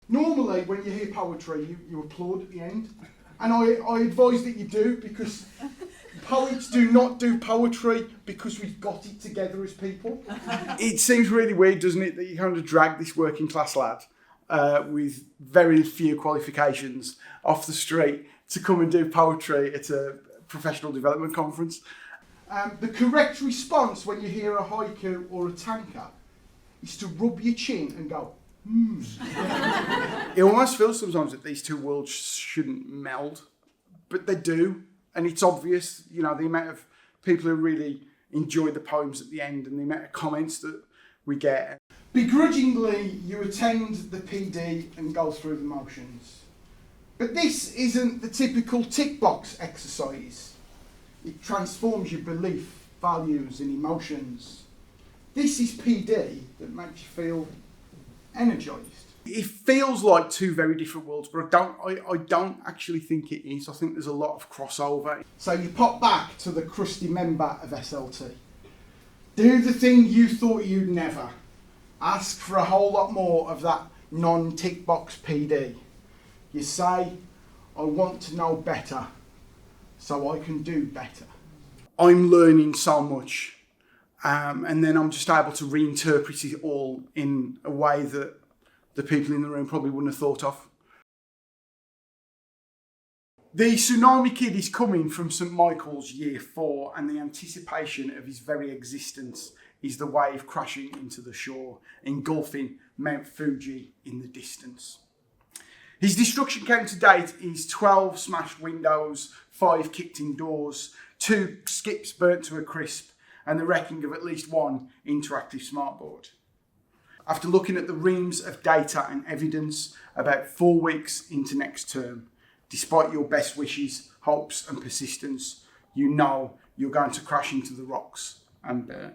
Normally, when you hear poetry, you applaud at the end. And I advise that you do, because poets do not do poetry because we've got it together as people. It seems really weird, doesn't it, that you kind of drag this working class lad with very few qualifications off the street to come and do poetry at a professional development conference. The correct response when you hear a haiku or a tanka is to rub your chin and go, It almost feels sometimes that these two worlds shouldn't meld, but they do, and it's obvious, the amount of people who really enjoy the poems at the end and the amount of comments that we get. Begrudgingly, you attend the PD and go through the motions. But this isn't the typical tick box exercise. It transforms your belief, values and emotions. This is PD that makes you feel energised. It feels like two very different worlds, but I don't actually think it is. I think there's a lot of crossover. So you pop back to the crusty member of SLT. Do the thing you thought you'd never. Ask for a whole lot more of that non-tick box PD. You say, I want to know better, so I can do better. I'm learning so much, and then I'm just able to reinterpret it all in a way that the people in the room probably wouldn't have thought of. The Tsunami Kid is coming from St Michael's Year 4, and the anticipation of his very existence is the wave crashing into the shore, engulfing Mount Fuji in the distance. His destruction count to date is 12 smashed windows, 5 kicked in doors, 2 skips burnt to a crisp, and the wrecking of at least 1 interactive smartboard. After looking at the reams of data and evidence, about 4 weeks into next term, despite your best wishes, hopes and persistence, you know you're going to crash into the rocks and burn.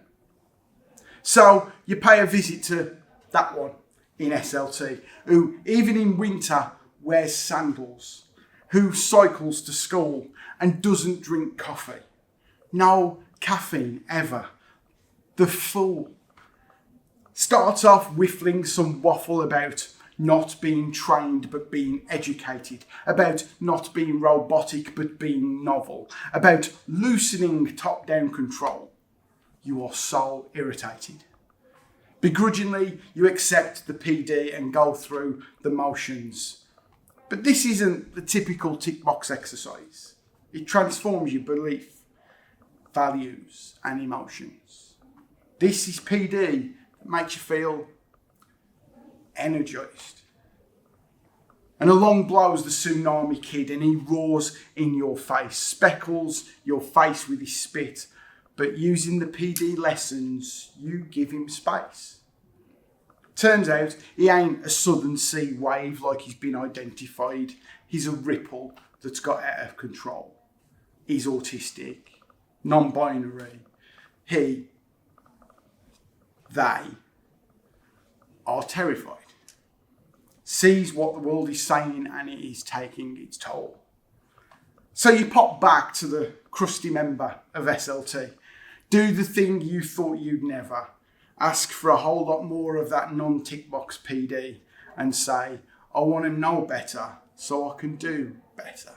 So you pay a visit to that one in SLT, who even in winter wears sandals, who cycles to school and doesn't drink coffee. No caffeine ever. The fool. Starts off whiffling some waffle about not being trained but being educated, about not being robotic but being novel, about loosening top-down control. You are so irritated. Begrudgingly, you accept the PD and go through the motions. But this isn't the typical tick box exercise. It transforms your belief, values and emotions. This is PD that makes you feel energised. And along blows the Tsunami Kid and he roars in your face, speckles your face with his spit, but using the PD lessons, you give him space. Turns out he ain't a southern sea wave like he's been identified. He's a ripple that's got out of control. He's autistic, non-binary. They are terrified. Sees what the world is saying and it is taking its toll. So you pop back to the crusty member of SLT. Do the thing you thought you'd never. Ask for a whole lot more of that non-tick box PD and say, I want to know better so I can do better.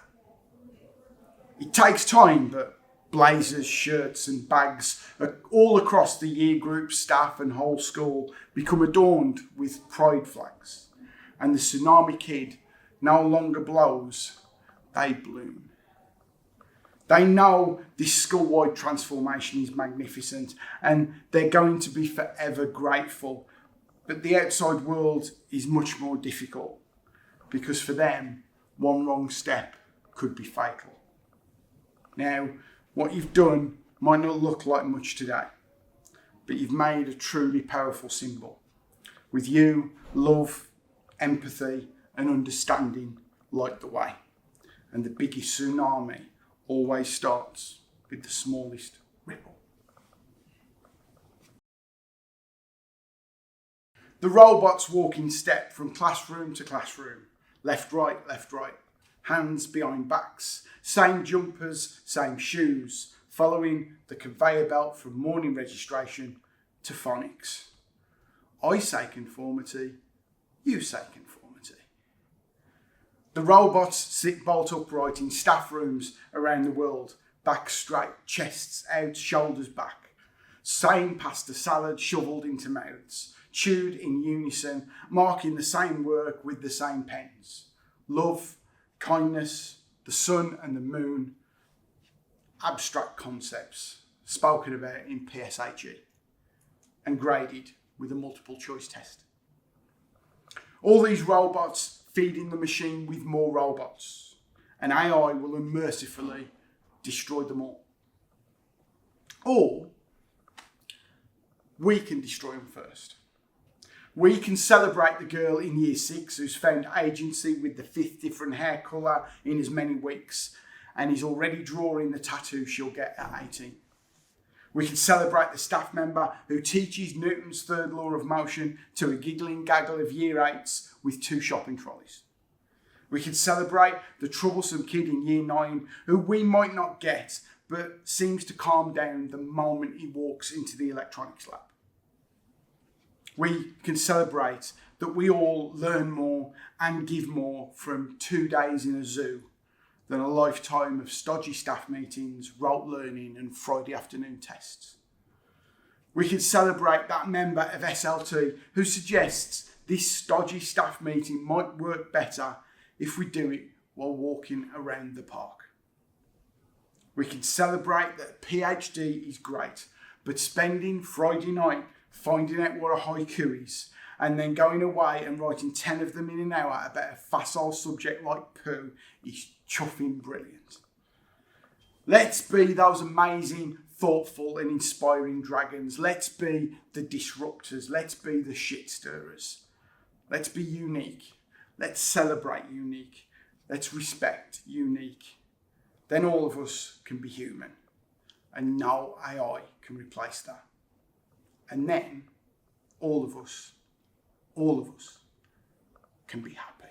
It takes time, but blazers, shirts and bags all across the year group, staff and whole school become adorned with pride flags. And the Tsunami Kid no longer blows, they bloom. They know this school-wide transformation is magnificent and they're going to be forever grateful. But the outside world is much more difficult because for them, one wrong step could be fatal. Now, what you've done might not look like much today, but you've made a truly powerful symbol. With you, love, empathy and understanding light the way. And the biggest tsunami always starts with the smallest ripple. The robots walk in step from classroom to classroom, left, right, hands behind backs, same jumpers, same shoes, following the conveyor belt from morning registration to phonics. I say conformity, you say conformity. The robots sit bolt upright in staff rooms around the world, back straight, chests out, shoulders back. Same pasta salad shovelled into mouths, chewed in unison, marking the same work with the same pens. Love, kindness, the sun and the moon, abstract concepts spoken about in PSHE and graded with a multiple choice test. All these robots feeding the machine with more robots, and AI will unmercifully destroy them all. Or we can destroy them first. We can celebrate the girl in year 6 who's found agency with the 5th different hair colour in as many weeks and is already drawing the tattoo she'll get at 18. We can celebrate the staff member who teaches Newton's third law of motion to a giggling gaggle of year 8s with 2 shopping trolleys. We can celebrate the troublesome kid in year 9 who we might not get but seems to calm down the moment he walks into the electronics lab. We can celebrate that we all learn more and give more from 2 days in a zoo than a lifetime of stodgy staff meetings, rote learning and Friday afternoon tests. We can celebrate that member of SLT who suggests this stodgy staff meeting might work better if we do it while walking around the park. We can celebrate that PhD is great, but spending Friday night finding out what a haiku is and then going away and writing 10 of them in an hour about a facile subject like poo is chuffing brilliant. Let's be those amazing, thoughtful and inspiring dragons. Let's be the disruptors. Let's be the shit stirrers. Let's be unique. Let's celebrate unique. Let's respect unique. Then all of us can be human and no AI can replace that. And then all of us can be happy.